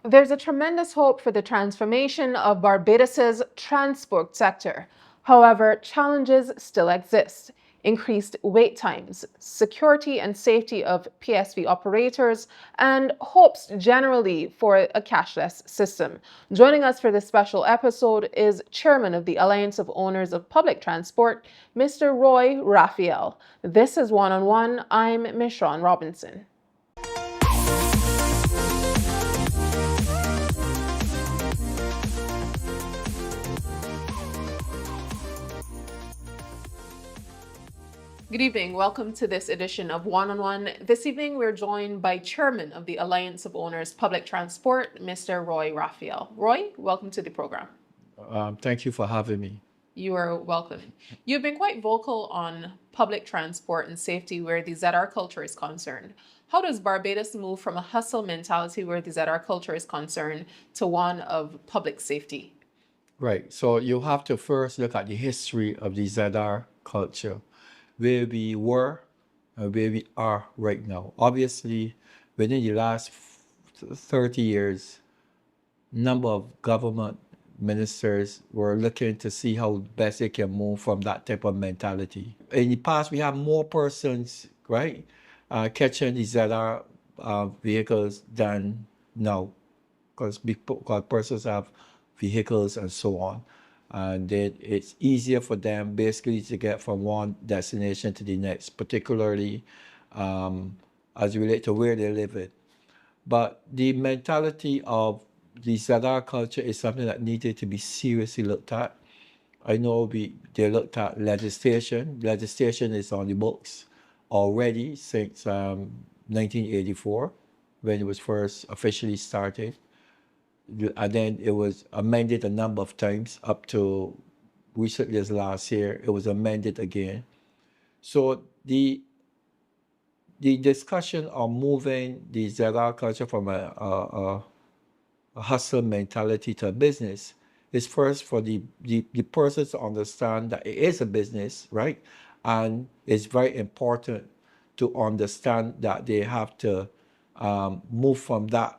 There's a tremendous hope for the transformation of Barbados's transport sector. However, challenges still exist. Increased wait times, security and safety of PSV operators, and hopes generally for a cashless system. Joining us for this special episode is Chairman of the Alliance of Owners of Public Transport, Mr. Roy Raphael. This is One on One. I'm Michonne Robinson. Good evening. Welcome to this edition of One on One. This evening, we're joined by Chairman of the Alliance of Owners Public Transport, Mr. Roy Raphael. Roy, welcome to the program. Thank you for having me. You are welcome. You've been quite vocal on public transport and safety where the ZR culture is concerned. How does Barbados move from a hustle mentality where the ZR culture is concerned to one of public safety? Right. So you have to first look at the history of the ZR culture, where we were and where we are right now. Obviously, within the last 30 years, number of government ministers were looking to see how best they can move from that type of mentality. In the past, we have more persons, right, catching the ZR vehicles than now, because persons have vehicles and so on. And then it's easier for them basically to get from one destination to the next, particularly as it relates to where they live in. But the mentality of the ZR culture is something that needed to be seriously looked at. I know they looked at legislation. Legislation is on the books already since 1984, when it was first officially started. And then it was amended a number of times up to recently as last year. It was amended again. So the discussion on moving the ZR culture from a hustle mentality to a business is first for the persons to understand that it is a business, right? And it's very important to understand that they have to move from that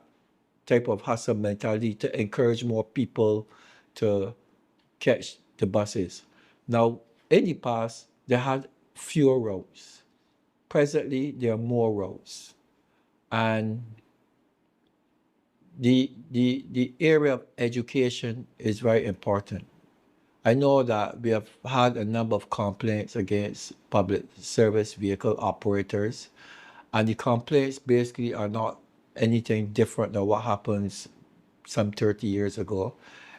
type of hustle mentality to encourage more people to catch the buses. Now, in the past, they had fewer roads. Presently, there are more roads. And the area of education is very important. I know that we have had a number of complaints against public service vehicle operators, and the complaints basically are not anything different than what happens some 30 years ago.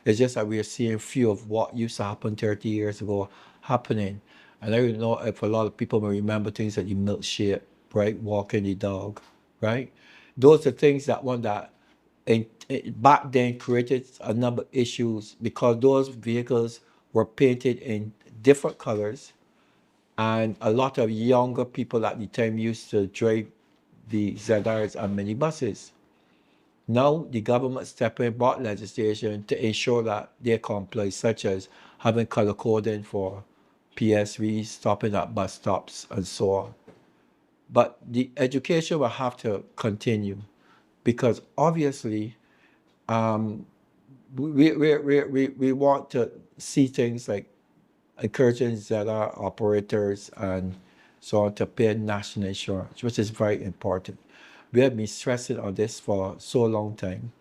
It's just that we are seeing few of what used to happen 30 years ago happening. And I don't know if a lot of people may remember things like the milkshake, right? Walking the dog, right? Those are things that back then created a number of issues because those vehicles were painted in different colors, and a lot of younger people at the time used to drive the ZRs and minibuses. Now the government stepped in, brought legislation to ensure that they comply, such as having color coding for PSVs, stopping at bus stops, and so on. But the education will have to continue because obviously we want to see things like encouraging ZR operators and so on to pay national insurance, which is very important. We have been stressing on this for so long time.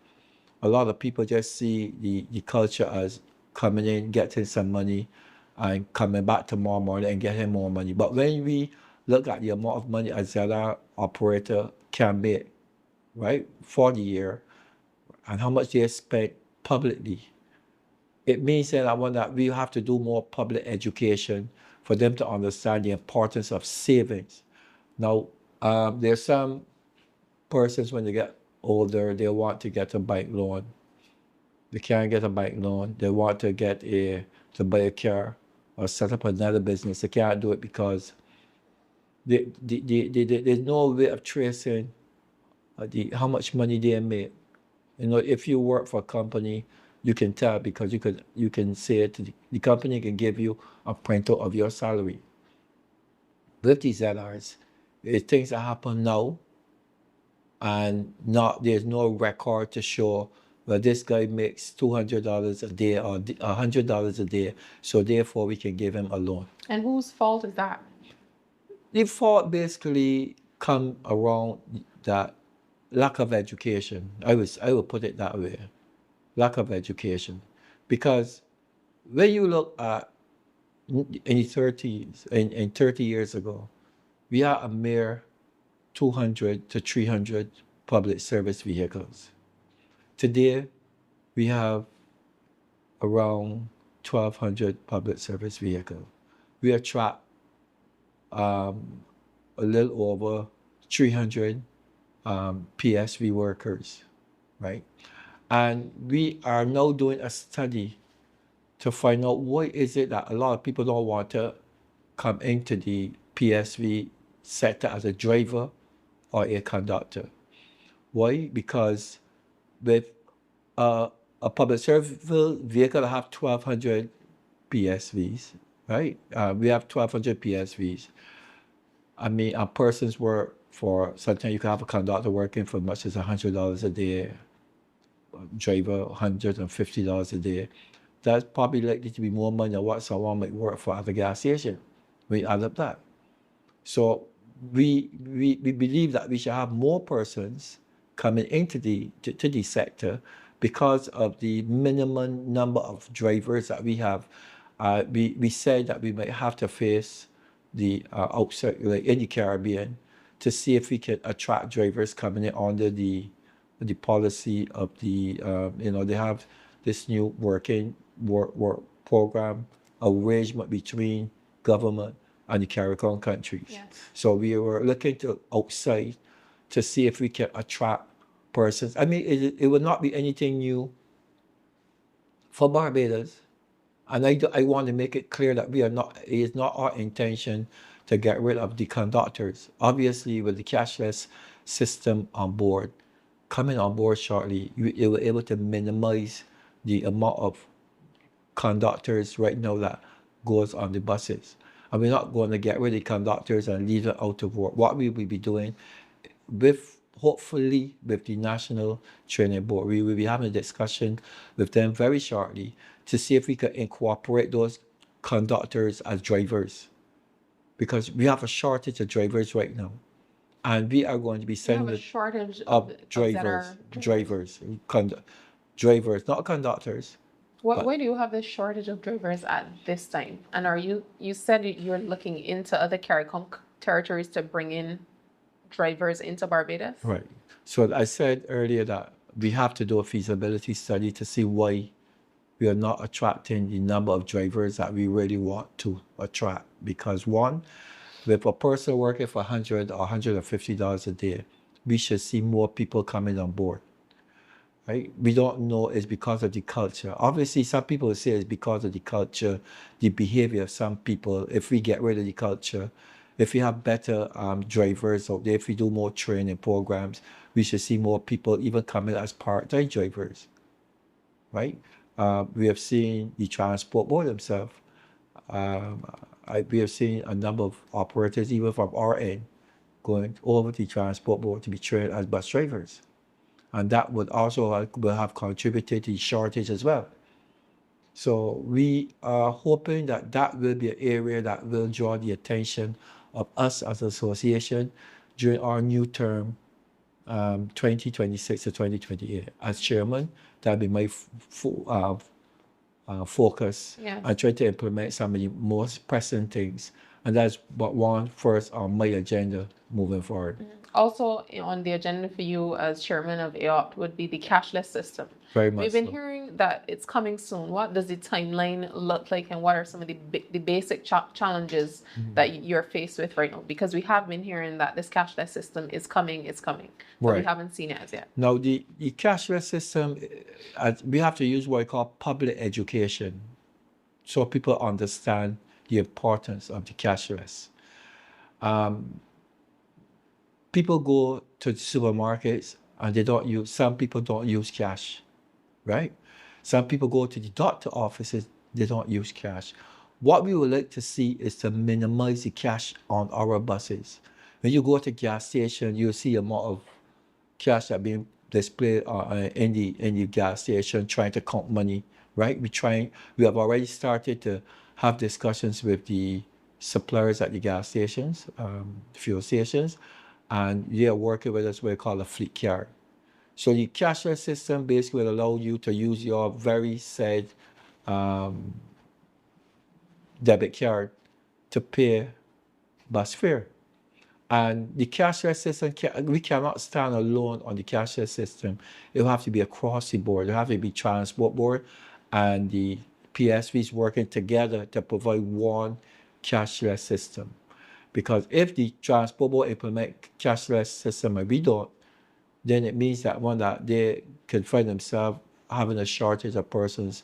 A lot of people just see the culture as coming in, getting some money, and coming back tomorrow morning and getting more money. But when we look at the amount of money a ZR operator can make, right, for the year, and how much they spend publicly, it means that we have to do more public education for them to understand the importance of savings. Now, there's some persons when they get older, they want to get a bike loan. They can't get a bike loan. They want to to buy a car or set up another business. They can't do it because there's no way of tracing how much money they make. You know, if you work for a company, you can tell because you can say to the company can give you a printout of your salary. With these ZRs, it's things that happen now and there's no record to show well this guy makes $200 a day or $100 a day, so therefore we can give him a loan. And whose fault is that? The fault basically come around that lack of education. I will put it that way, lack of education, because when you look at in the 30s, in 30 years ago, we had a mere 200 to 300 public service vehicles. Today, we have around 1,200 public service vehicles. We attract a little over 300 PSV workers, right? And we are now doing a study to find out why is it that a lot of people don't want to come into the PSV sector as a driver or a conductor. Why? Because with a public service vehicle have 1,200 PSVs, right? We have 1,200 PSVs. I mean, a person's work for, sometimes you can have a conductor working for as much as $100 a day, driver $150 a day. That's probably likely to be more money than what someone might work for at the gas station. We add up that. So we believe that we should have more persons coming into the sector because of the minimum number of drivers that we have. We said that we might have to face the outside, like in the Caribbean, to see if we can attract drivers coming in under the policy of the they have this new work program arrangement between government and the Caribbean countries. Yes. So we were looking to outside to see if we can attract persons. I mean, it would not be anything new for Barbados. And I want to make it clear that it is not our intention to get rid of the conductors. Obviously, with the cashless system on board, coming on board shortly, it will be able to minimize the amount of conductors right now that goes on the buses. And we're not going to get rid of the conductors and leave them out of work. What we will be doing hopefully with the National Training Board, we will be having a discussion with them very shortly to see if we can incorporate those conductors as drivers, because we have a shortage of drivers right now, and we are going to be We have sending a shortage of drivers. drivers, not conductors. Why do you have this shortage of drivers at this time? And you said you're looking into other CARICOM territories to bring in drivers into Barbados? Right. So I said earlier that we have to do a feasibility study to see why we are not attracting the number of drivers that we really want to attract. Because one, if a person working for $100 or $150 a day, we should see more people coming on board. Right? We don't know it's because of the culture. Obviously, some people say it's because of the culture, the behavior of some people. If we get rid of the culture, if we have better drivers out there, if we do more training programs, we should see more people even coming as part-time drivers, right? We have seen the transport board themselves. We have seen a number of operators, even from our end, going over to the transport board to be trained as bus drivers. And that would also will have contributed to the shortage as well. So we are hoping that that will be an area that will draw the attention of us as an association during our new term, 2026 to 2028. As chairman, that will be my focus. Yes. and try to implement some of the most pressing things. And that's what one first on my agenda moving forward. Also on the agenda for you as chairman of AOPT would be the cashless system. Very much We've been so. hearing that it's coming soon. What does the timeline look like, and what are some of the basic challenges that you're faced with right now? Because we have been hearing that this cashless system is coming, but we Right. haven't seen it as yet. Now, the cashless system, we have to use what I call public education so people understand the importance of the cashless. People go to the supermarkets and some people don't use cash, right? Some people go to the doctor offices, they don't use cash. What we would like to see is to minimize the cash on our buses. When you go to gas station, you'll see a lot of cash that being displayed in the gas station, trying to count money, right? We have already started to have discussions with the suppliers at the gas stations, fuel stations, and they are working with us what we call a fleet card. So the cashless system basically will allow you to use your very said debit card to pay bus fare. And the cashless system, we cannot stand alone on the cashless system. It will have to be across the board. It will have to be transport board and the PSVs working together to provide one cashless system. Because if the transport board implement cashless system and we don't, then it means that that they can find themselves having a shortage of persons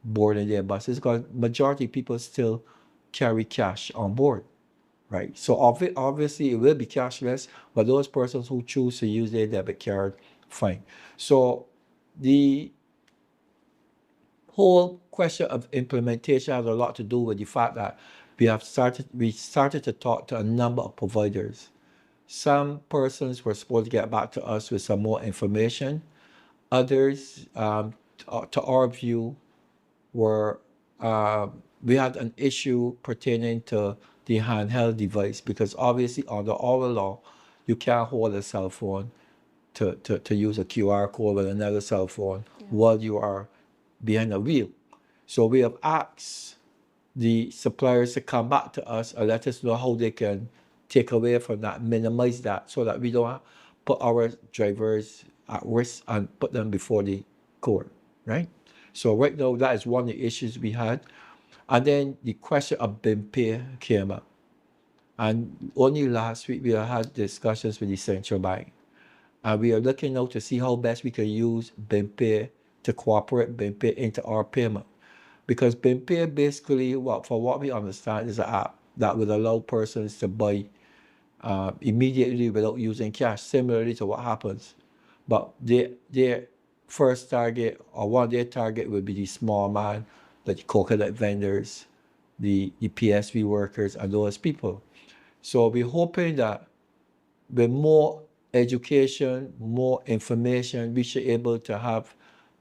boarding their buses because majority of people still carry cash on board, right? So obviously it will be cashless, but those persons who choose to use their debit card, fine. So the whole question of implementation has a lot to do with the fact that we started to talk to a number of providers. Some persons were supposed to get back to us with some more information. Others, to our view, were we had an issue pertaining to the handheld device because obviously under our law, you can't hold a cell phone to use a QR code with another cell phone while you are behind a wheel. So we have asked the suppliers to come back to us and let us know how they can take away from that, minimize that, so that we don't put our drivers at risk and put them before the court, right? So right now, that is one of the issues we had. And then the question of BIM pay came up. And only last week, we had discussions with the central bank. And we are looking now to see how best we can use BIM pay to cooperate BIM pay into our payment. Because BIM pay basically, for what we understand, is an app that would allow persons to buy immediately without using cash, similarly to what happens. But their first target, or one of their target, would be the small man, the coconut vendors, the PSV workers, and those people. So we're hoping that with more education, more information, we should be able to have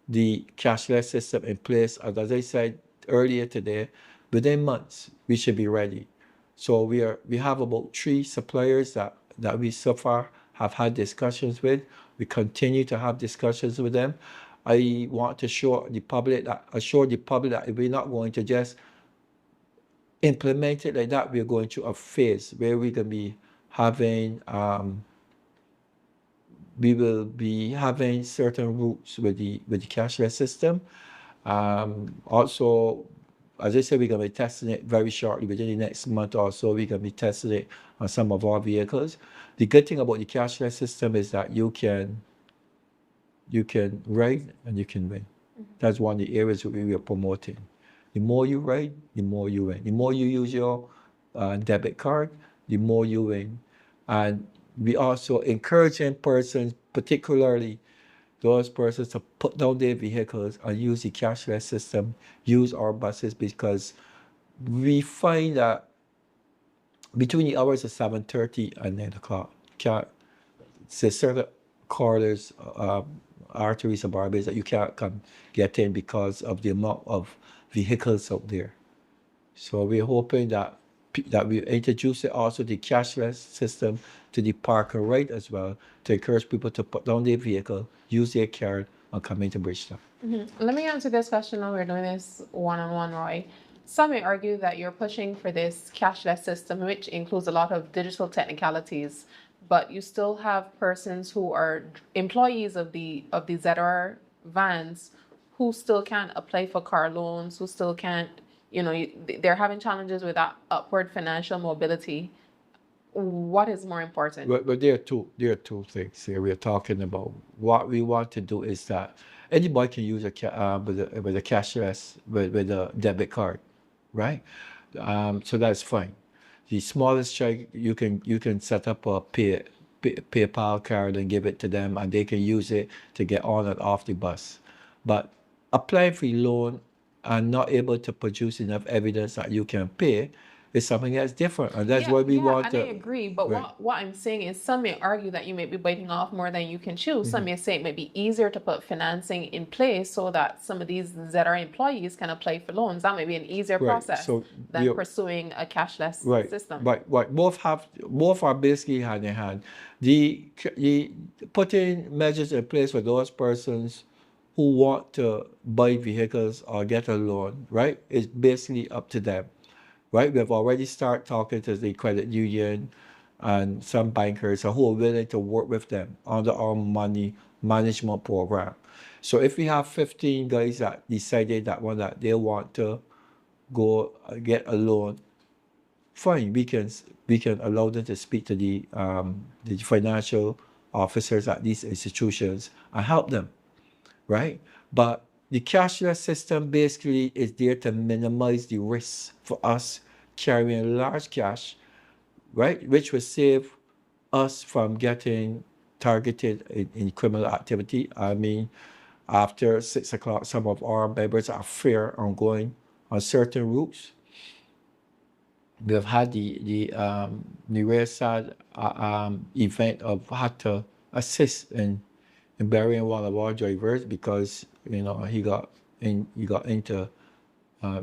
the cashless system in place. And as I said earlier today, within months, we should be ready. So we have about 3 suppliers that we so far have had discussions with. We continue to have discussions with them. I want to assure the public that we're not going to just implement it like that. We're going through a phase where we're going to be having we will be having certain routes with the cashless system. Also, as I said, we're going to be testing it very shortly. Within the next month or so, we're going to be testing it on some of our vehicles. The good thing about the cashless system is that you can ride and you can win. That's one of the areas that we are promoting. The more you ride, the more you win. The more you use your debit card, the more you win. And we also encouraging persons, particularly those persons, to put down their vehicles and use the cashless system, use our buses, because we find that between the hours of 7:30 and 9 o'clock, there's certain corridors, arteries of Barbados that you can't get in because of the amount of vehicles out there. So we're hoping that we introduce it also the cashless system to the parker ride as well, to encourage people to put down their vehicle, use their card, and come into Bridgetown. Let me answer this question while we're doing this one-on-one, Roy. Some may argue that you're pushing for this cashless system, which includes a lot of digital technicalities, but you still have persons who are employees of the ZR vans who still can't apply for car loans, who still can't, they're having challenges with that upward financial mobility. What is more important? But there are two things here we're talking about. What we want to do is that anybody can use with a cashless, with a debit card, right? So that's fine. The smallest check, you can set up a PayPal card and give it to them, and they can use it to get on and off the bus. But applying for a loan and not able to produce enough evidence that you can pay, is something that's different, and that's Yeah, what we yeah, want and I to. agree. But Right. what I'm saying is some may argue that you may be biting off more than you can chew. Some may say it may be easier to put financing in place so that some of these ZR employees can apply for loans. That may be an easier Right. process So than we pursuing a cashless right, system. right. Both are basically hand in hand. The putting measures in place for those persons who want to buy vehicles or get a loan, right, is basically up to them, right? We've already started talking to the credit union and some bankers who are willing to work with them under our money management program. So if we have 15 guys that decided that they want to go get a loan, fine, we can allow them to speak to the financial officers at these institutions and help them, right? But the cashless system basically is there to minimize the risk for us carrying large cash, right? Which will save us from getting targeted in criminal activity. I mean, after 6 o'clock, some of our members are fair on going on certain routes. We have had the rare sad event of had to assist in burying one of our drivers because he got into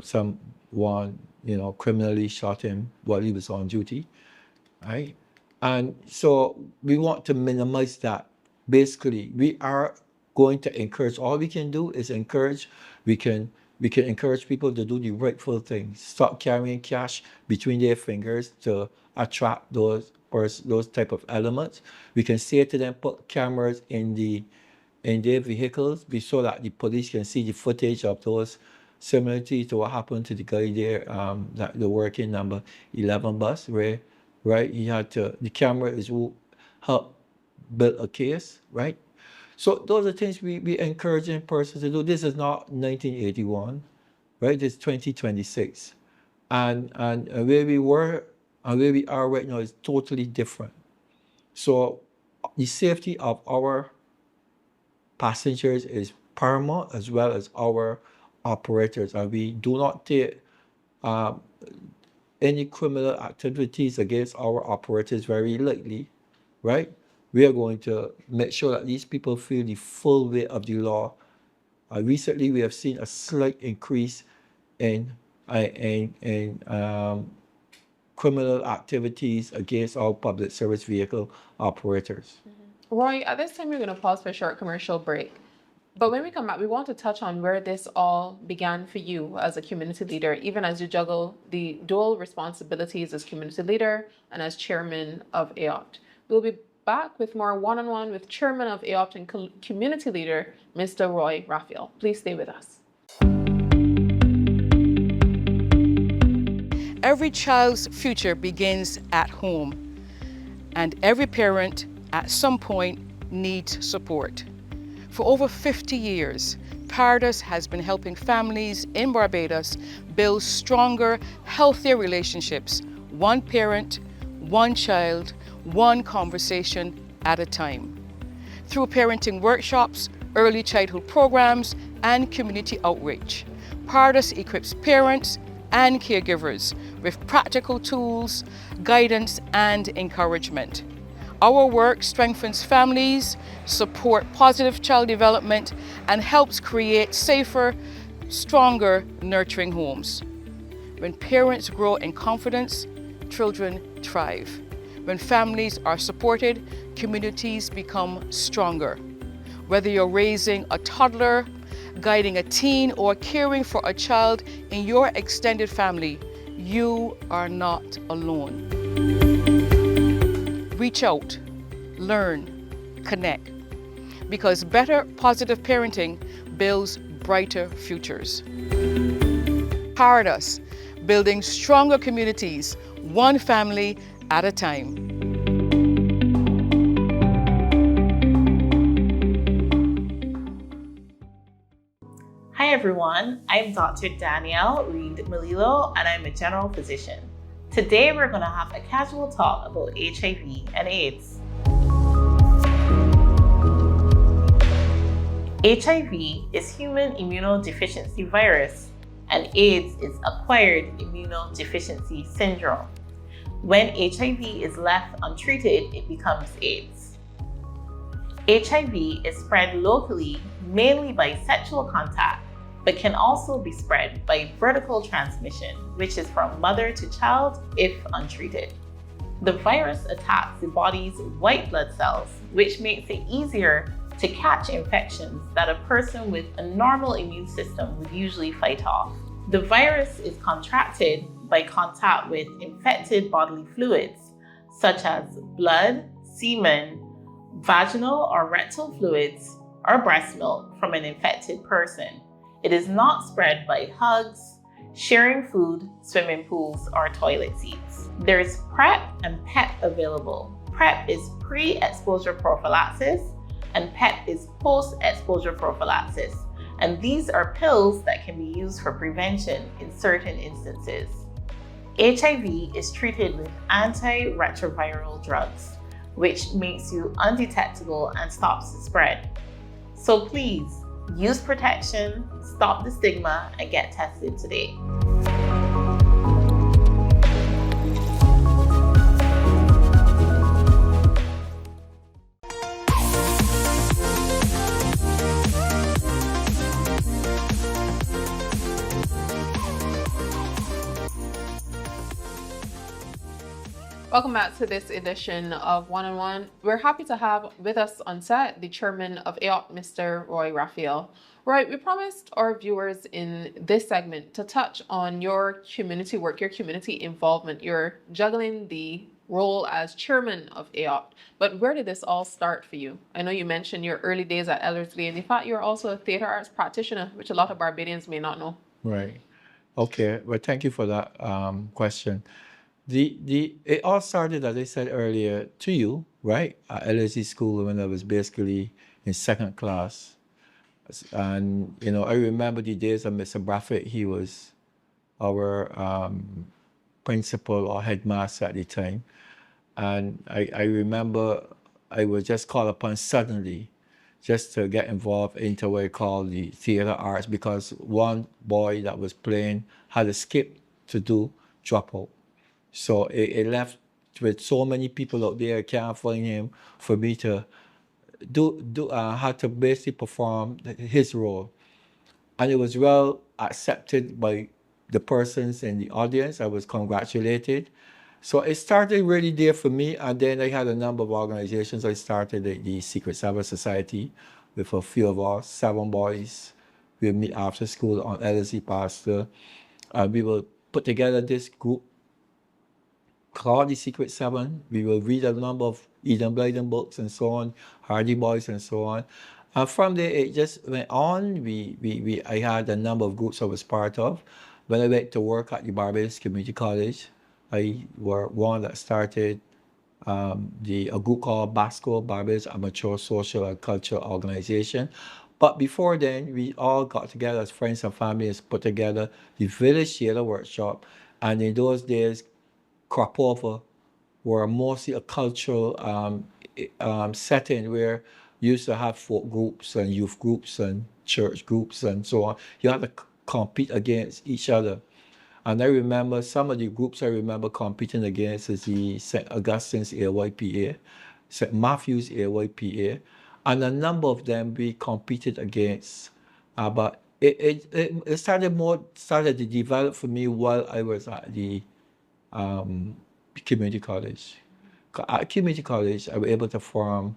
someone criminally shot him while he was on duty, right? And so we want to minimize that. Basically, we are going to encourage. All we can do is encourage. We can encourage people to do the rightful thing. Stop carrying cash between their fingers to attract those type of elements. We can say to them, put cameras in their vehicles so that the police can see the footage of those, similarly to what happened to the guy there, that the working number 11 bus, where, right, the camera is who helped build a case, right? So those are things we encouraging persons to do. This is not 1981, right? This is 2026. And where we were and where we are right now is totally different. So the safety of our passengers is paramount, as well as our operators, and we do not take any criminal activities against our operators very lightly, right? We are going to make sure that these people feel the full weight of the law. Recently, we have seen a slight increase in criminal activities against our public service vehicle operators. Roy, at this time, we're going to pause for a short commercial break. But when we come back, we want to touch on where this all began for you as a community leader, even as you juggle the dual responsibilities as community leader and as chairman of AOPT. We'll be back with more one-on-one with chairman of AOPT and community leader, Mr. Roy Raphael. Please stay with us. Every child's future begins at home, and every parent at some point needs support. For over 50 years, Paradise has been helping families in Barbados build stronger, healthier relationships, one parent, one child, one conversation at a time. Through parenting workshops, early childhood programs, and community outreach, Paradise equips parents and caregivers with practical tools, guidance, and encouragement. Our work strengthens families, supports positive child development, and helps create safer, stronger, nurturing homes. When parents grow in confidence, children thrive. When families are supported, communities become stronger. Whether you're raising a toddler, guiding a teen, or caring for a child in your extended family, you are not alone. Reach out, learn, connect, because better, positive parenting builds brighter futures. Paradise, building stronger communities, one family at a time. Hi everyone, I'm Dr. Danielle Reed Melillo and I'm a general physician. Today we're going to have a casual talk about HIV and AIDS. HIV is human immunodeficiency virus, and AIDS is acquired immunodeficiency syndrome. When HIV is left untreated, it becomes AIDS. HIV is spread locally, mainly by sexual contact, but can also be spread by vertical transmission, which is from mother to child if untreated. The virus attacks the body's white blood cells, which makes it easier to catch infections that a person with a normal immune system would usually fight off. The virus is contracted by contact with infected bodily fluids, such as blood, semen, vaginal or rectal fluids, or breast milk from an infected person. It is not spread by hugs, sharing food, swimming pools, or toilet seats. There is PrEP and PEP available. PrEP is pre-exposure prophylaxis, and PEP is post-exposure prophylaxis. And these are pills that can be used for prevention in certain instances. HIV is treated with antiretroviral drugs, which makes you undetectable and stops the spread. So please, use protection, stop the stigma, and get tested today. Welcome back to this edition of One on One. We're happy to have with us on set the chairman of AOP, Mr. Roy Raphael. Roy, we promised our viewers in this segment to touch on your community work, your community involvement. You're juggling the role as chairman of AOP, but where did this all start for you? I know you mentioned your early days at Ellerslie, and in fact, you're also a theater arts practitioner, which a lot of Barbadians may not know. Right. Okay. Well, thank you for that question. It all started, as I said earlier, to you, right? At LSE school when I was basically in second class. And, I remember the days of Mr. Bradford. He was our principal or headmaster at the time. And I remember I was just called upon suddenly just to get involved into what we call the theater arts because one boy that was playing had a skip to do drop out. So it left with so many people out there, I can't find him for me to had to basically perform his role. And it was well accepted by the persons in the audience. I was congratulated. So it started really there for me. And then I had a number of organizations. I started the Secret Service Society with a few of us, 7 boys. We meet after school on LSE Pastor. We will put together this group called the Secret 7. We will read a number of Eden Blyden books and so on, Hardy Boys and so on. And from there, it just went on. I had a number of groups I was part of. When I went to work at the Barbados Community College, I was one that started a group called BASCO, Barbados Amateur Social and Cultural Organization. But before then, we all got together as friends and families, put together the Village Theatre Workshop. And in those days, crop over were mostly a cultural setting where you used to have folk groups and youth groups and church groups and so on. You had to compete against each other. And I remember some of the groups I remember competing against is the St. Augustine's AYPA, St. Matthew's AYPA, and a number of them we competed against. But it started to develop for me while I was at the community college. At community college, I was able to form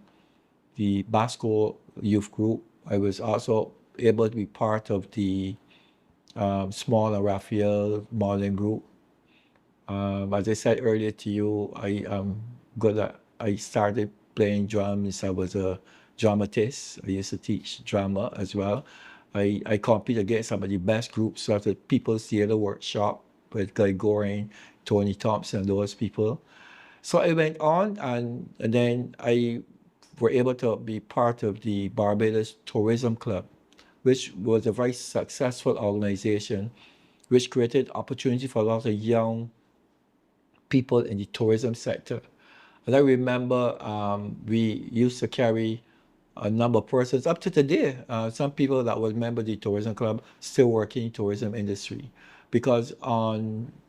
the Basco youth group. I was also able to be part of the Small and Raphael modeling group. As I said earlier to you, I started playing drums. I was a dramatist. I used to teach drama as well. I competed against some of the best groups, such as People's Theatre Workshop with Guy Goring, Tony Thompson, those people. So I went on, and then I were able to be part of the Barbados Tourism Club, which was a very successful organization, which created opportunity for a lot of young people in the tourism sector. And I remember we used to carry a number of persons up to today. Some people that was member of the tourism club still working in tourism industry, because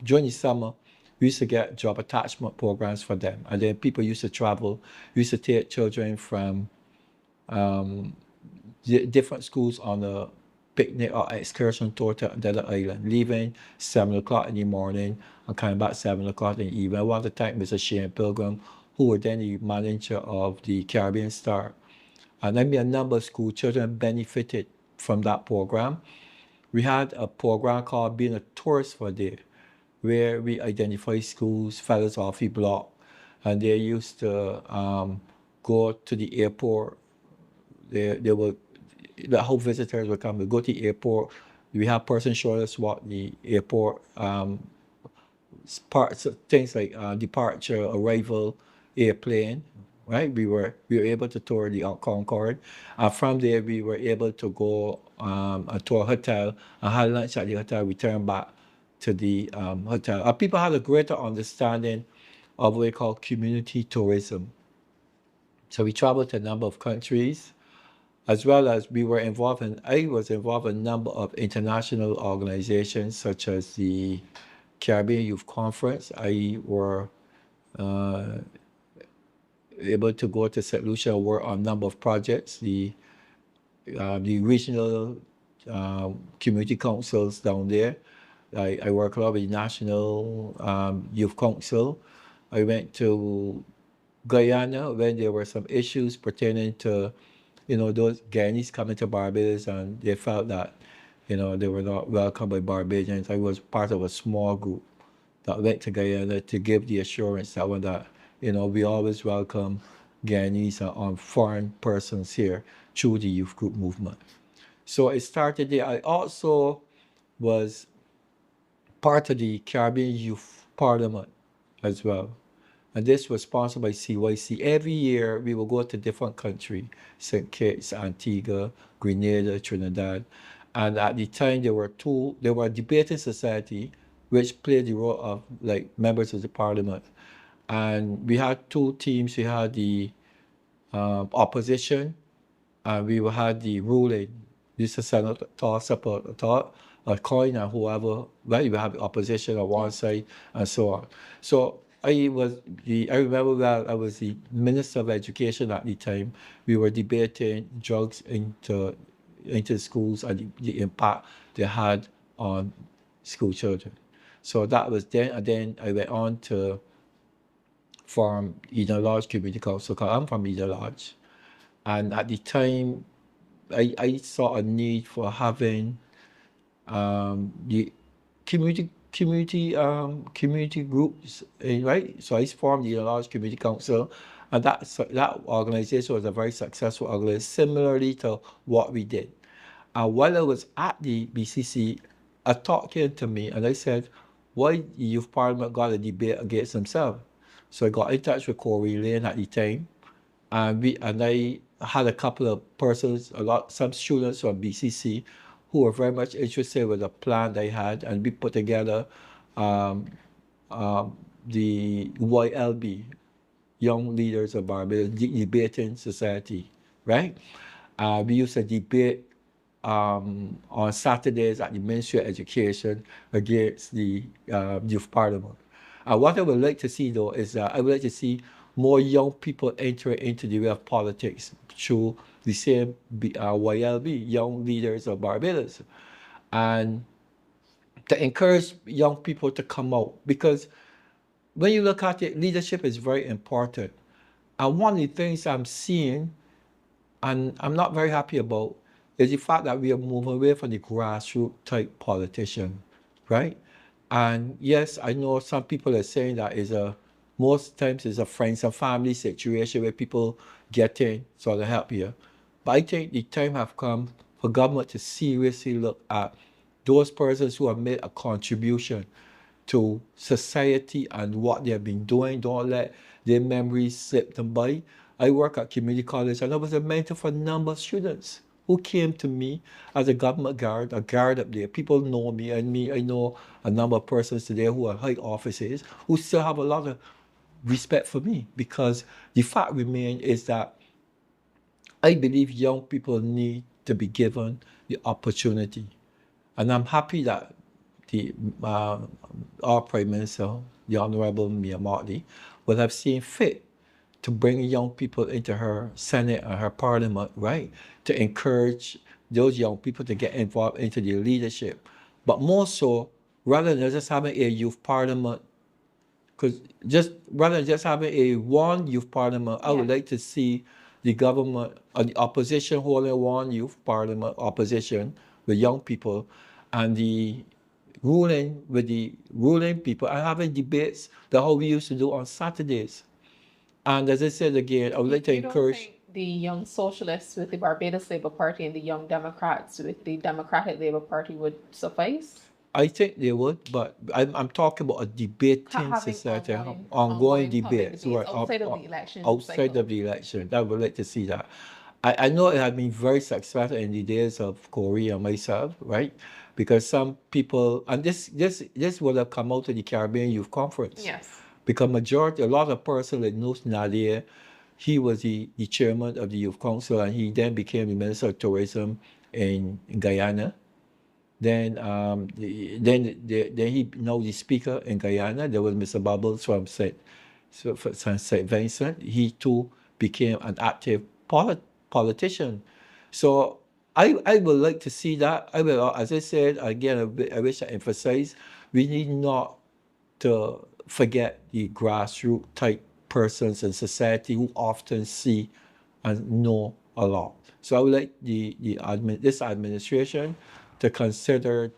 during the summer we used to get job attachment programs for them, and then people used to travel. We used to take children from different schools on a picnic or excursion tour to another island, leaving 7 o'clock in the morning and coming back 7 o'clock in the evening. One of the time, Mr. Shane Pilgrim, who was then the manager of the Caribbean Star. And then a number of school children benefited from that program. We had a program called Being a Tourist for a Day, where we identify schools, fellows off the block, and they used to go to the airport. They would, the whole visitors would come. We go to the airport. We have persons showing us what the airport parts, things like departure, arrival, airplane. Right, we were able to tour the Concorde. From there, we were able to go to a hotel and have lunch at the hotel. Return back to the hotel. People had a greater understanding of what we call community tourism. So we traveled to a number of countries, as well as I was involved in a number of international organizations, such as the Caribbean Youth Conference. I were able to go to St. Lucia and work on a number of projects. The regional community councils down there. I work a lot with the National Youth Council. I went to Guyana when there were some issues pertaining to, those Guyanese coming to Barbados, and they felt that, they were not welcome by Barbadians. I was part of a small group that went to Guyana to give the assurance that we always welcome Guyanese and foreign persons here through the youth group movement. So it started there. I also was part of the Caribbean Youth Parliament as well. And this was sponsored by CYC. Every year we will go to different countries, St. Kitts, Antigua, Grenada, Trinidad. And at the time there were a debating society which played the role of like members of the parliament. And we had two teams. We had the opposition, and we had the ruling. This is a toss up a coin, and whoever, right? We have the opposition on one side and so on. So I remember that I was the Minister of Education at the time. We were debating drugs into schools and the impact they had on school children. So that was then, and then I went on to form Eden Lodge Community Council. I'm from Eden Lodge, and at the time, I saw a need for having the community groups, right? So I formed the Eden Lodge Community Council, and that organization was a very successful organization, similarly to what we did. And while I was at the BCC, a thought came to me, and I said, why the Youth Parliament got a debate against themselves? So I got in touch with Corey Lane at the time, and I had a couple of persons, some students from BCC who were very much interested with the plan they had, and we put together the YLB, Young Leaders of Barbados, Debating Society, right? We used to debate on Saturdays at the Ministry of Education against the Youth Parliament. What I would like to see, though, is I would like to see more young people entering into the way of politics through the same YLB, Young Leaders of Barbados, and to encourage young people to come out. Because when you look at it, leadership is very important. And one of the things I'm seeing, and I'm not very happy about, is the fact that we are moving away from the grassroots type politician, right? And yes, I know some people are saying that most times it's a friends and family situation where people get in sort of help you. But I think the time have come for government to seriously look at those persons who have made a contribution to society and what they have been doing. Don't let their memories slip them by. I work at community college, and I was a mentor for a number of students who came to me as a government guard, a guard up there. People know me, and I know a number of persons today who are high officers who still have a lot of respect for me, because the fact remains is that I believe young people need to be given the opportunity. And I'm happy that the our Prime Minister, the Honorable Mia Mottley, will have seen fit to bring young people into her Senate and her Parliament, right? To encourage those young people to get involved into the leadership. But more so, rather than just having a youth parliament, because just rather than just having a one youth parliament, I would like to see the government or the opposition holding one youth parliament opposition with young people, and the ruling with the ruling people, and having debates that how we used to do on Saturdays. And as I said again, I would like to You don't encourage. think the Young Socialists with the Barbados Labour Party and the Young Democrats with the Democratic Labour Party would suffice? I think they would, but I'm talking about a debating Having society, ongoing public debates, debates right? outside of the election Outside cycle. of the election. I would like to see that. I know it has been very successful in the days of Corey and myself, right? Because some people, and this would have come out of the Caribbean Youth Conference. Yes. Because a lot of persons like Nus Nadia, he was the chairman of the Youth Council, and he then became the Minister of Tourism in Guyana. Then he now the speaker in Guyana. There was Mr. Bubbles from St. Vincent. He too became an active politician. So I would like to see that. I will, as I said again, I wish I emphasize, we need not to forget the grassroots type persons in society who often see and know a lot. So I would like this administration to consider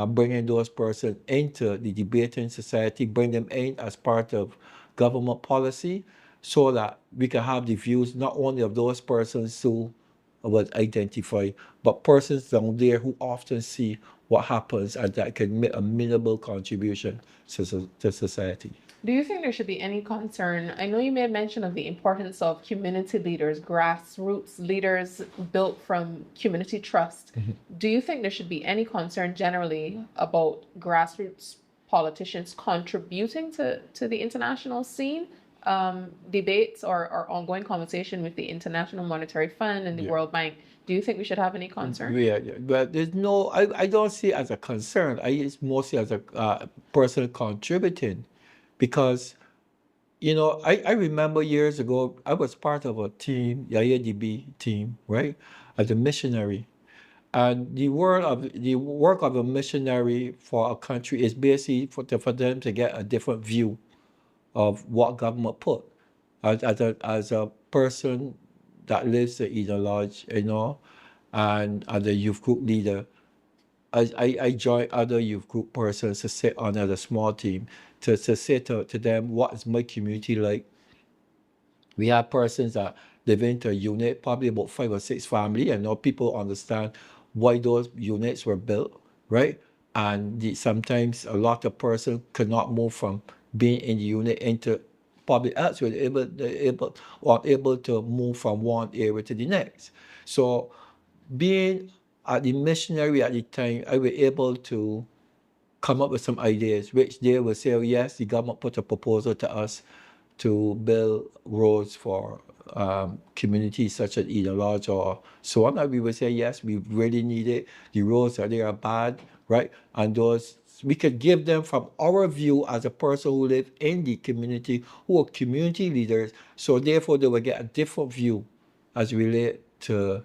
bringing those persons into the debating society, bring them in as part of government policy, so that we can have the views not only of those persons who was identified, but persons down there who often see what happens and that can make a minimal contribution to society. Do you think there should be any concern? I know you made mention of the importance of community leaders, grassroots leaders built from community trust. Do you think there should be any concern generally about grassroots politicians contributing to the international scene? Debates or ongoing conversation with the International Monetary Fund and the World Bank. Do you think we should have any concern? Yeah, but there's no, I don't see it as a concern. It's mostly as a person contributing, because, I remember years ago, I was part of a team, the IADB team, right, as a missionary. And the work of a missionary for a country is basically for them to get a different view of what government put. As a person that lives in Eden Lodge, and as a youth group leader, I join other youth group persons to sit on as a small team to say to them, what is my community like? We have persons that live into a unit, probably about 5 or 6 families, and now people understand why those units were built, right? And sometimes a lot of persons could not move from being in the unit into public elsewhere. They're able to move from one area to the next. So being at the missionary at the time, I was able to come up with some ideas, which they will say, oh, yes, the government put a proposal to us to build roads for communities such as Eden Lodge or so on. And we would say, yes, we really need it. The roads are bad, right? And those, we could give them from our view as a person who live in the community, who are community leaders. So therefore, they will get a different view as relate to,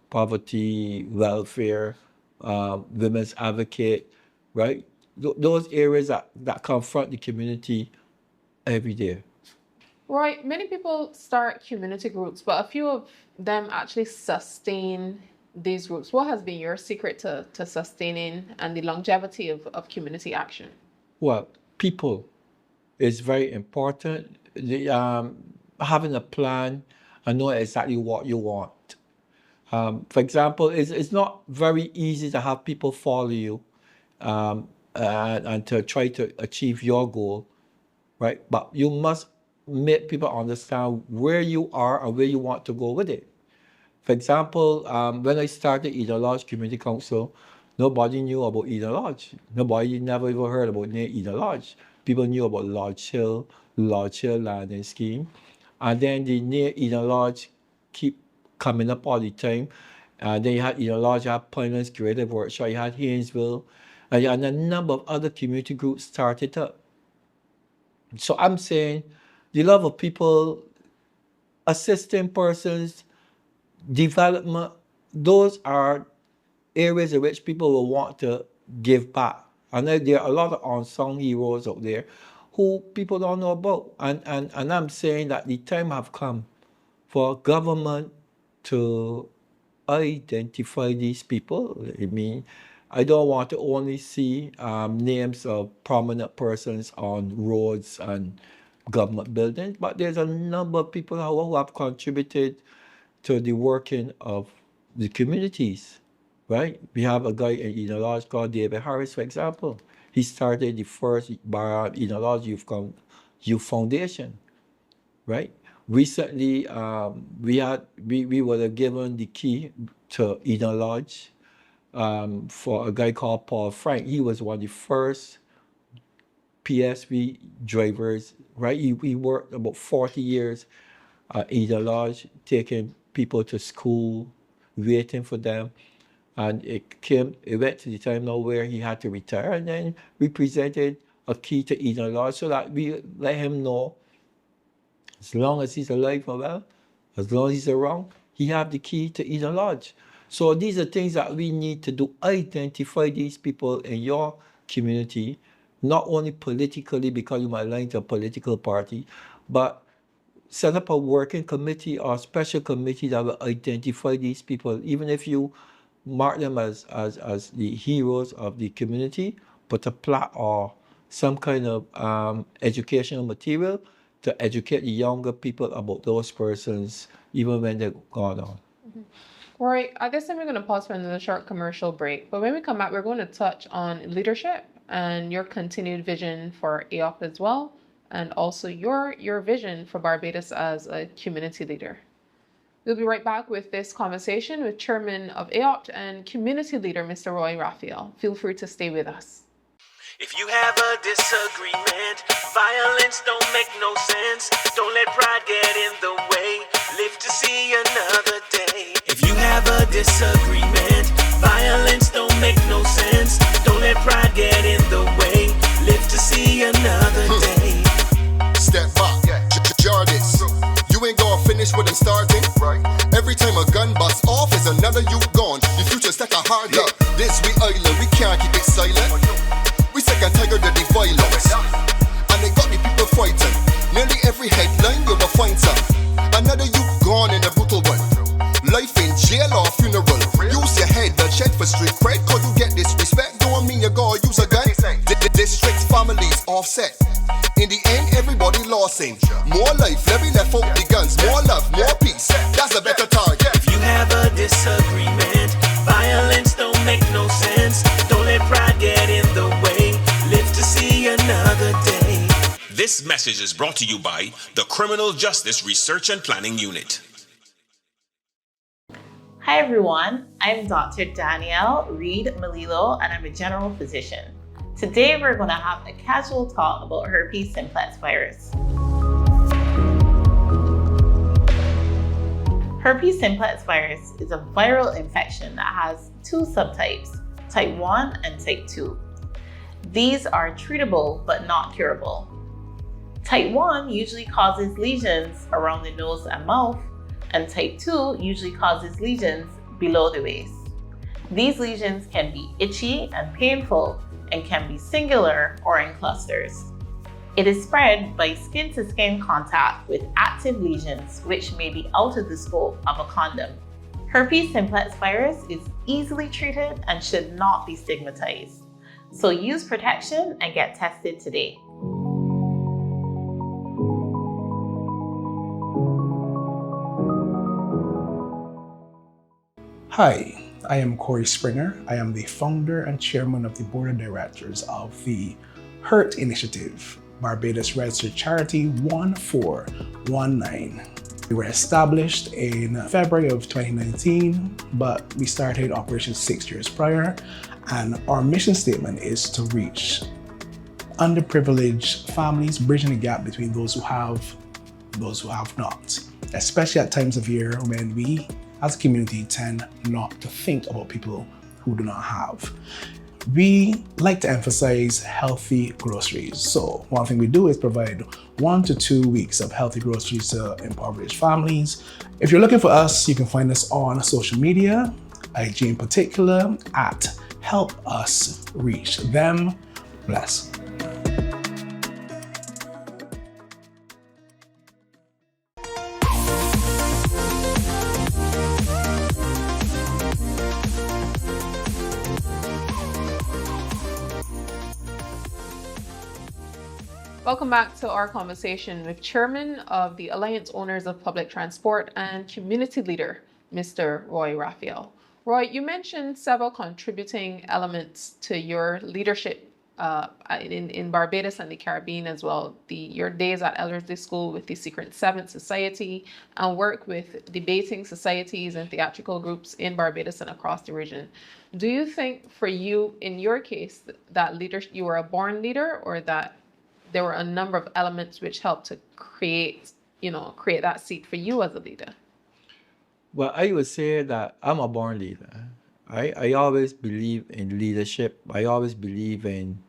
poverty, welfare, women's advocate, right? Those areas that confront the community every day. Roy, many people start community groups, but a few of them actually sustain these groups. What has been your secret to sustaining and the longevity of community action? Well, people is very important. Having a plan and know exactly what you want. For example, it's not very easy to have people follow you and to try to achieve your goal, right? But you must make people understand where you are and where you want to go with it. For example, when I started Eden Lodge Community Council, nobody knew about Eden Lodge. Nobody never even heard about Eden Lodge. People knew about Lodge Hill Landing Scheme. And then the near Eden Lodge keep coming up all the time. Then you had Eden Lodge, you had Pinelands Creative Workshop, you had Haynesville, and you had a number of other community groups started up. So I'm saying the love of people, assisting persons, development, those are areas in which people will want to give back. And there are a lot of unsung heroes out there who people don't know about. And I'm saying that the time have come for government to identify these people. I mean, I don't want to only see names of prominent persons on roads and government buildings, but there's a number of people who have contributed to the working of the communities, right? We have a guy in a Lodge called David Harris, for example. He started the first Eden Lodge Youth Foundation, right? Recently, we were given the key to Eden Lodge for a guy called Paul Frank. He was one of the first PSV drivers, right? He worked about 40 years at Eden Lodge, taking people to school, waiting for them. And it went to the time now where he had to retire, and then we presented a key to Eden Lodge so that we let him know, as long as he's alive and well, as long as he's around, he have the key to Eden Lodge. So these are things that we need to do, identify these people in your community, not only politically because you might line to a political party, but set up a working committee or special committee that will identify these people, even if you mark them as the heroes of the community, put a plaque or some kind of educational material to educate the younger people about those persons, even when they're gone on. Roy, at this time we're going to pause for another short commercial break. But when we come back, we're going to touch on leadership and your continued vision for AOP as well, and also your vision for Barbados as a community leader. We'll be right back with this conversation with Chairman of AOP and Community Leader, Mr. Roy Raphael. Feel free to stay with us. If you have a disagreement, violence don't make no sense. Don't let pride get in the way. Live to see another day. If you have a disagreement, violence don't make no sense. Don't let pride get in the way. Live to see another day. Step back, Jardis. You ain't gonna finish what I'm starting. Right. Every time a gun busts off is another you gone. The future's like a hard luck. This we island, we can't keep it silent. We sick and tired of the violence, and they got the people frightened. Nearly every headline you will find some. Another you gone in a brutal one. Life in jail or funeral. Use your head, the shed for street cred. Cause you get disrespect, don't mean you gotta use a gun. District families offset. In the end, everybody lost in. More life, let me left out the guns. More love, more peace. That's a better target. If you have a disagreement, violence don't make no sense. Don't let pride get in the way. Live to see another day. This message is brought to you by the Criminal Justice Research and Planning Unit. Hi everyone, I'm Dr. Danielle Reed Malilo and I'm a general physician. Today we're going to have a casual talk about herpes simplex virus. Herpes simplex virus is a viral infection that has two subtypes, type 1 and type 2. These are treatable but not curable. Type 1 usually causes lesions around the nose and mouth, and type 2 usually causes lesions below the waist. These lesions can be itchy and painful and can be singular or in clusters. It is spread by skin-to-skin contact with active lesions which may be out of the scope of a condom. Herpes simplex virus is easily treated and should not be stigmatized. So use protection and get tested today. Hi, I am Corey Springer. I am the founder and chairman of the board of directors of the HURT Initiative, Barbados Registered Charity 1419. We were established in February of 2019, but we started operations 6 years prior, and our mission statement is to reach underprivileged families, bridging the gap between those who have those who have not, especially at times of year when we as a community tend not to think about people who do not have. We like to emphasize healthy groceries. So one thing we do is provide 1 to 2 weeks of healthy groceries to impoverished families. If you're looking for us, you can find us on social media, IG in particular, at Help Us Reach Them. Bless. Welcome back to our conversation with Chairman of the Alliance Owners of Public Transport and Community Leader, Mr. Roy Raphael. Roy, you mentioned several contributing elements to your leadership in Barbados and the Caribbean as well. Your days at Ellerslie School with the Secret Seventh Society and work with debating societies and theatrical groups in Barbados and across the region. Do you think for you, in your case, that you were a born leader, or that there were a number of elements which helped to create that seat for you as a leader? Well, I would say that I'm a born leader. I always believe in leadership. I always believe in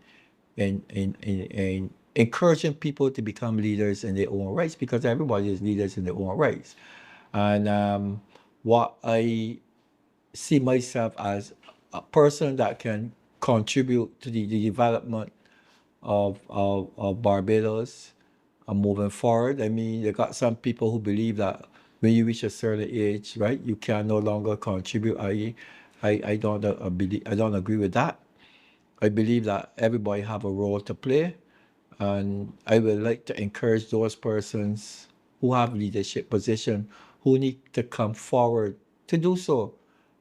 encouraging people to become leaders in their own rights, because everybody is leaders in their own rights. And what I see myself as a person that can contribute to the development of Barbados moving forward. I mean, you got some people who believe that when you reach a certain age, right, you can no longer contribute. I don't I don't agree with that. I believe that everybody have a role to play, and I would like to encourage those persons who have leadership position who need to come forward to do so,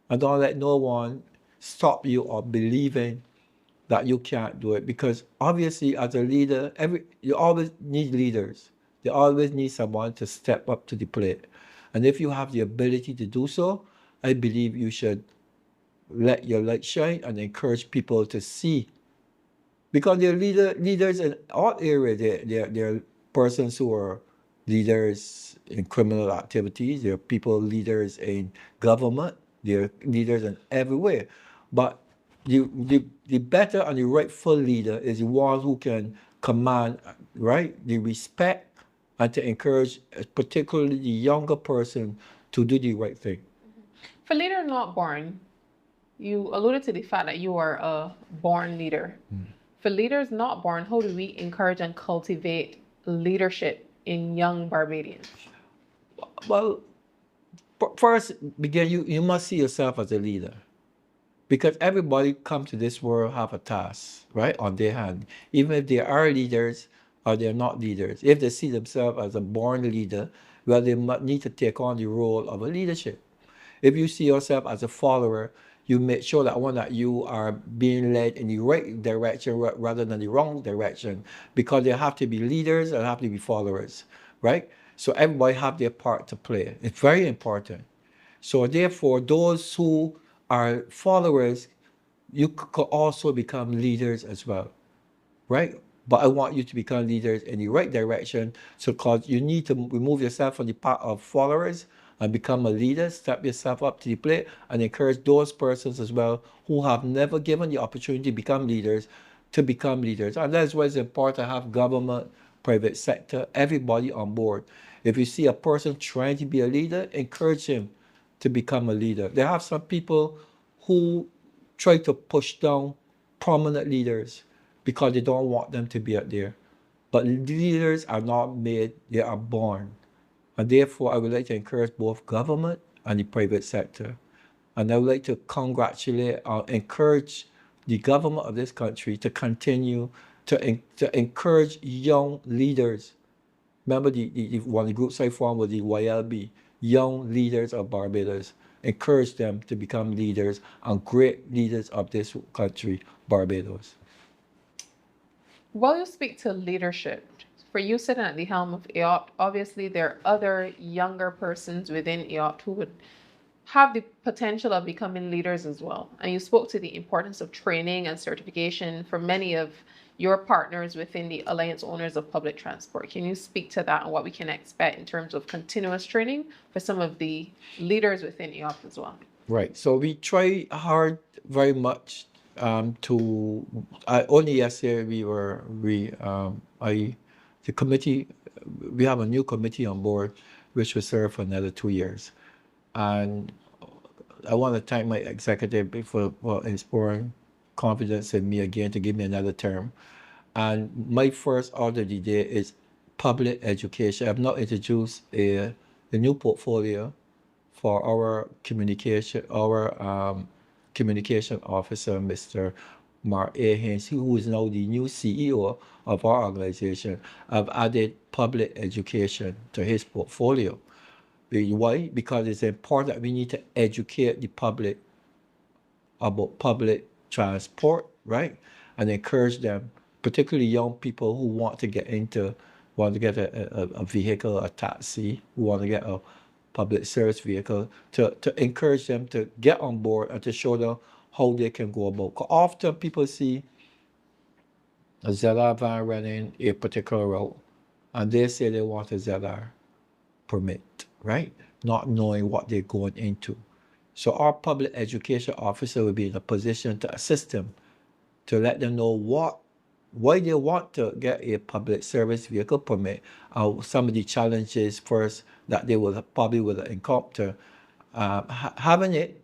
and don't let no one stop you or believing that you can't do it, because obviously as a leader, you always need leaders. You always need someone to step up to the plate. And if you have the ability to do so, I believe you should let your light shine and encourage people to see. Because they're leaders in all areas. They're persons who are leaders in criminal activities. They're people leaders in government. They're leaders in everywhere. But the better and the rightful leader is the one who can command, right, the respect, and to encourage particularly the younger person to do the right thing. For leader not born, you alluded to the fact that you are a born leader. For leaders not born, how do we encourage and cultivate leadership in young Barbadians? Well, first, you must see yourself as a leader. Because everybody come to this world have a task, right, on their hand. Even if they are leaders or they're not leaders. If they see themselves as a born leader, well, they might need to take on the role of a leadership. If you see yourself as a follower, you make sure that you are being led in the right direction rather than the wrong direction, because there have to be leaders and have to be followers, right? So everybody have their part to play. It's very important. So therefore, those who are followers, you could also become leaders as well, right? But I want you to become leaders in the right direction. So because you need to remove yourself from the part of followers and become a leader, step yourself up to the plate and encourage those persons as well who have never given the opportunity to become leaders. And that's why it's important to have government, private sector, everybody on board. If you see a person trying to be a leader, encourage him to become a leader. There are some people who try to push down prominent leaders because they don't want them to be out there. But leaders are not made, they are born. And therefore, I would like to encourage both government and the private sector. And I would like to congratulate or encourage the government of this country to continue to encourage young leaders. Remember, one of the groups I formed was the YLB, Young Leaders of Barbados. Encourage them to become leaders and great leaders of this country, Barbados. While you speak to leadership, for you sitting at the helm of EOPT, obviously there are other younger persons within EOPT who would have the potential of becoming leaders as well. And you spoke to the importance of training and certification for many of your partners within the Alliance Owners of Public Transport. Can you speak to that and what we can expect in terms of continuous training for some of the leaders within EOP as well? Right. So we try hard very much to. Only yesterday the committee, we have a new committee on board, which will serve for another 2 years, and I want to thank my executive for inspiring confidence in me again to give me another term. And my first order of the day is public education. I've now introduced the new portfolio for our communication officer, Mr. Mark A. Haynes, who is now the new CEO of our organization. I've added public education to his portfolio. Why? Because it's important that we need to educate the public about public transport, right? And encourage them, particularly young people who want to get a vehicle, a taxi, who want to get a public service vehicle, to encourage them to get on board and to show them how they can go about. 'Cause often people see a ZR van running a particular route, and they say they want a ZR permit, right? Not knowing what they're going into. So our public education officer will be in a position to assist them, to let them know why they want to get a public service vehicle permit, some of the challenges first that they will probably encounter having it,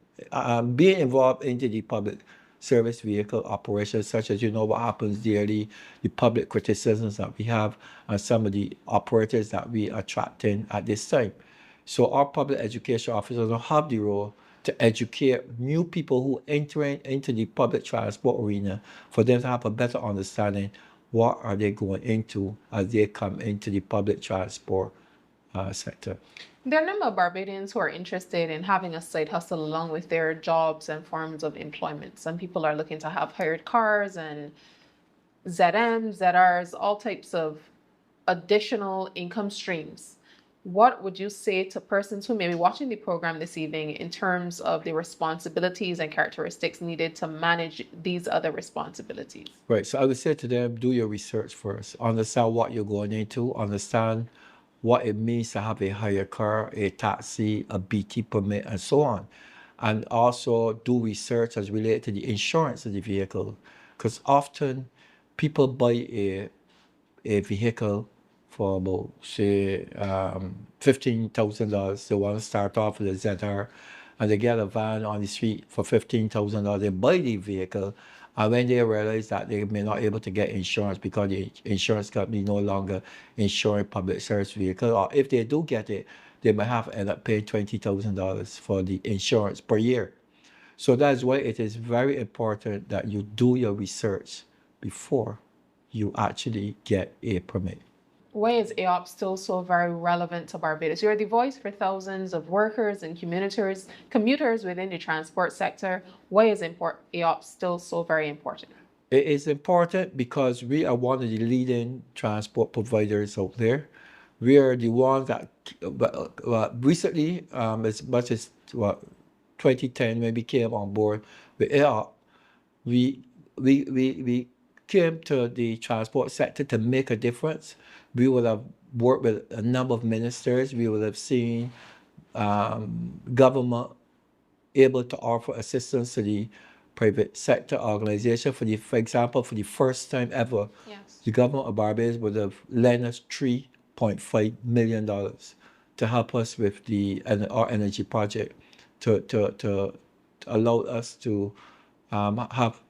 being involved into the public service vehicle operations, such as what happens daily, the public criticisms that we have, and some of the operators that we are attracting at this time. So our public education officers will have the role to educate new people who entering into the public transport arena, for them to have a better understanding what are they going into as they come into the public transport sector. There are a number of Barbadians who are interested in having a side hustle along with their jobs and forms of employment. Some people are looking to have hired cars and ZMs, ZRs, all types of additional income streams. What would you say to persons who may be watching the program this evening in terms of the responsibilities and characteristics needed to manage these other responsibilities? Right. So I would say to them, do your research first. Understand what you're going into. Understand what it means to have a hire car, a taxi, a BT permit, and so on. And also do research as related to the insurance of the vehicle. Because often people buy a vehicle for about, say, $15,000. They want to start off with a ZR, and they get a van on the street for $15,000. They buy the vehicle, and when they realize that they may not be able to get insurance because the insurance company no longer insuring public service vehicle, or if they do get it, they may have to end up paying $20,000 for the insurance per year. So that's why it is very important that you do your research before you actually get a permit. Why is AOP still so very relevant to Barbados? You're the voice for thousands of workers and commuters within the transport sector. Why is AOP still so very important? It is important because we are one of the leading transport providers out there. We are the ones that recently, as much as 2010, when we came on board with AOP, we came to the transport sector to make a difference. We would have worked with a number of ministers. We would have seen government able to offer assistance to the private sector organization. For example, for the first time ever, Yes. the government of Barbados would have lent us $3.5 million to help us with our energy project, to allow us to have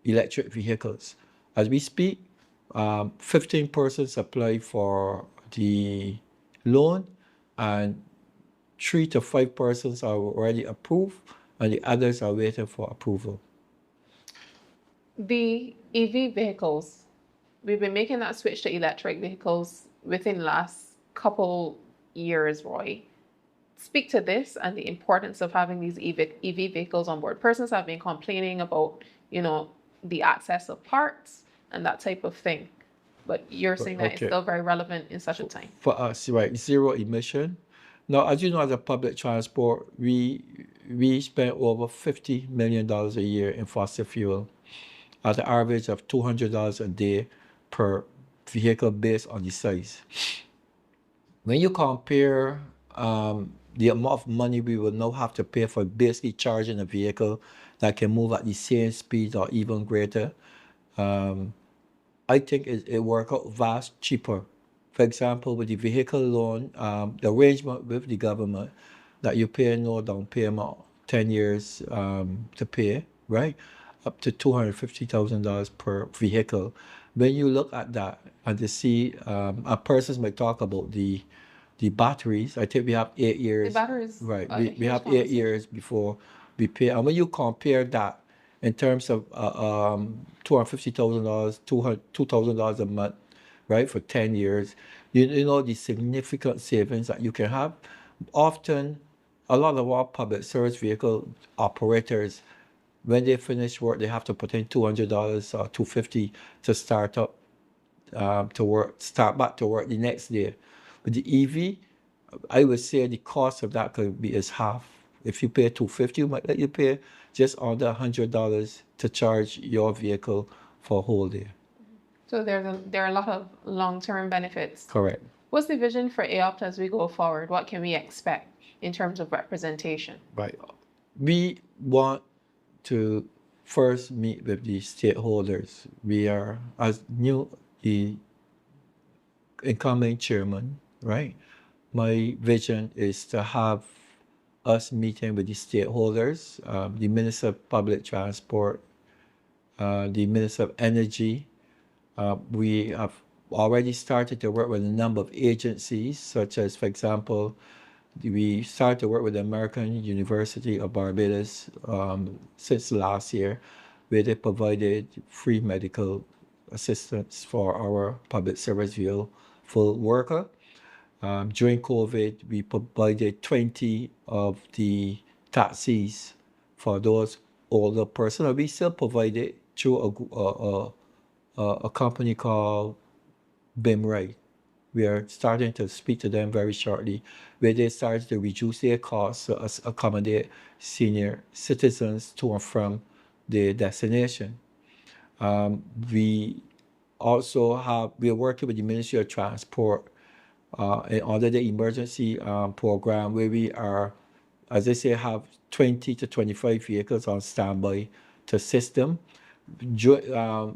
electric vehicles. As we speak, 15 persons apply for the loan, and 3 to 5 persons are already approved, and the others are waiting for approval. The EV vehicles, we've been making that switch to electric vehicles within the last couple years, Roy. Speak to this and the importance of having these EV vehicles on board. Persons have been complaining about, the access of parts and that type of thing. But you're saying that it's still very relevant in such a time. For us, right, zero emission. Now, as you know, as a public transport, we spend over $50 million a year in fossil fuel. at the average of $200 a day per vehicle based on the size. When you compare the amount of money we will now have to pay for basically charging a vehicle that can move at the same speed or even greater, I think it work out vast cheaper. For example, with the vehicle loan, the arrangement with the government that you pay no down payment, 10 years to pay, right? Up to $250,000 per vehicle. When you look at that and to see, a person might talk about the batteries. I think we have 8 years. The batteries, Right. a We huge have 8 promise. years before we pay. And when you compare that in terms of $250,000, $2,000 a month, right, for 10 years, you know the significant savings that you can have. Often, a lot of our public service vehicle operators, when they finish work, they have to put in $200 or $250 to start up to work, start back to work the next day. With the EV, I would say the cost of that could be as half. If you pay $250, we might let you pay just under $100 to charge your vehicle for a whole day. So there are a lot of long-term benefits. Correct. What's the vision for AOPT as we go forward? What can we expect in terms of representation? Right. We want to first meet with the stakeholders. We are, as the incoming chairman, right? My vision is to have us meeting with the stakeholders, the Minister of Public Transport, the Minister of Energy. We have already started to work with a number of agencies, such as, for example, we started to work with the American University of Barbados since last year, where they provided free medical assistance for our public service vehicle worker. During COVID, we provided 20 of the taxis for those older persons. We still provide it through a company called BIMRAI. We are starting to speak to them very shortly, where they started to reduce their costs to accommodate senior citizens to and from their destination. We are working with the Ministry of Transport under the emergency program, where we are, as I say, have 20 to 25 vehicles on standby to assist them.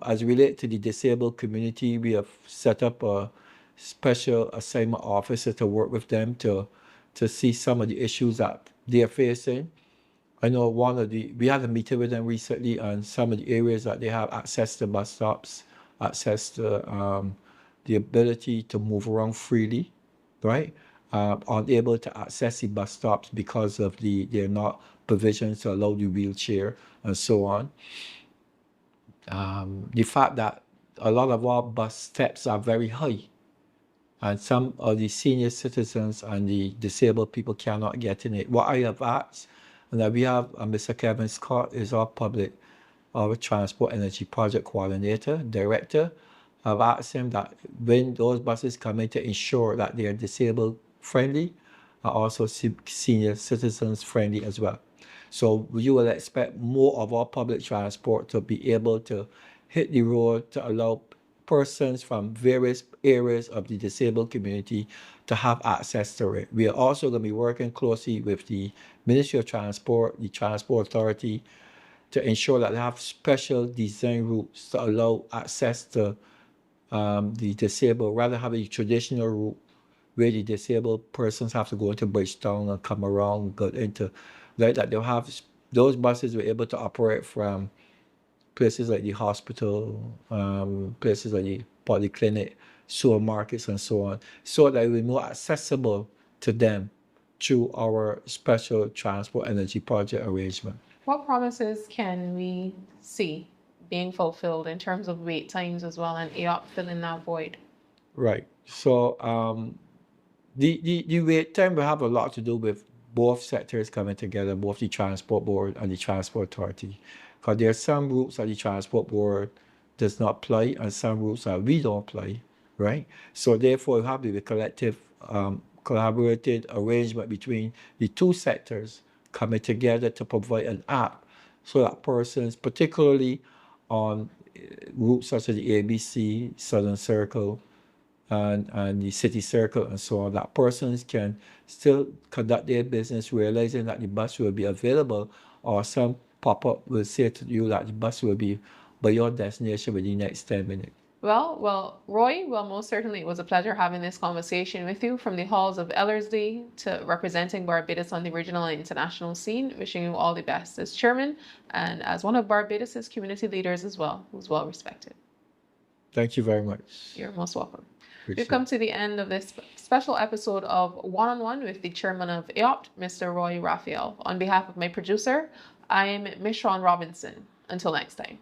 As related to the disabled community, we have set up a special assignment officer to work with them to see some of the issues that they are facing. I know we had a meeting with them recently on some of the areas that they have access to bus stops, access to the ability to move around freely, right? Unable to access the bus stops because of they're not provisions to allow the wheelchair and so on. The fact that a lot of our bus steps are very high, and some of the senior citizens and the disabled people cannot get in it. What I have asked, and that we have Mr. Kevin Scott is our transport energy project coordinator, director. I've asked him that when those buses come in, to ensure that they are disabled friendly, and also senior citizens friendly as well. So you will expect more of our public transport to be able to hit the road to allow persons from various areas of the disabled community to have access to it. We are also going to be working closely with the Ministry of Transport, the Transport Authority, to ensure that they have special design routes to allow access to the disabled, rather than having a traditional route where the disabled persons have to go into Bridgetown and come around, go into, like that. They'll have those buses were able to operate from places like the hospital, places like the polyclinic, supermarkets, and so on, so that it will be more accessible to them through our special transport energy project arrangement. What promises can we see being fulfilled in terms of wait times as well, and AOPT filling that void? Right. So the wait time will have a lot to do with both sectors coming together, both the Transport Board and the Transport Authority. Because there are some routes that the Transport Board does not play, and some routes that we don't play, right? So therefore, you have the collective, collaborative arrangement between the two sectors coming together to provide an app so that persons, particularly on routes such as the ABC, Southern Circle, and the City Circle and so on, that persons can still conduct their business realizing that the bus will be available, or some pop-up will say to you that the bus will be by your destination within the next 10 minutes. Roy, most certainly it was a pleasure having this conversation with you from the halls of Ellerslie to representing Barbados on the regional and international scene. Wishing you all the best as chairman and as one of Barbados's community leaders as well, who's well respected. Thank you very much. You're most welcome. Appreciate We've come to the end of this special episode of One-on-One with the chairman of AOPT, Mr. Roy Raphael. On behalf of my producer, I'm Miss Shawn Robinson. Until next time.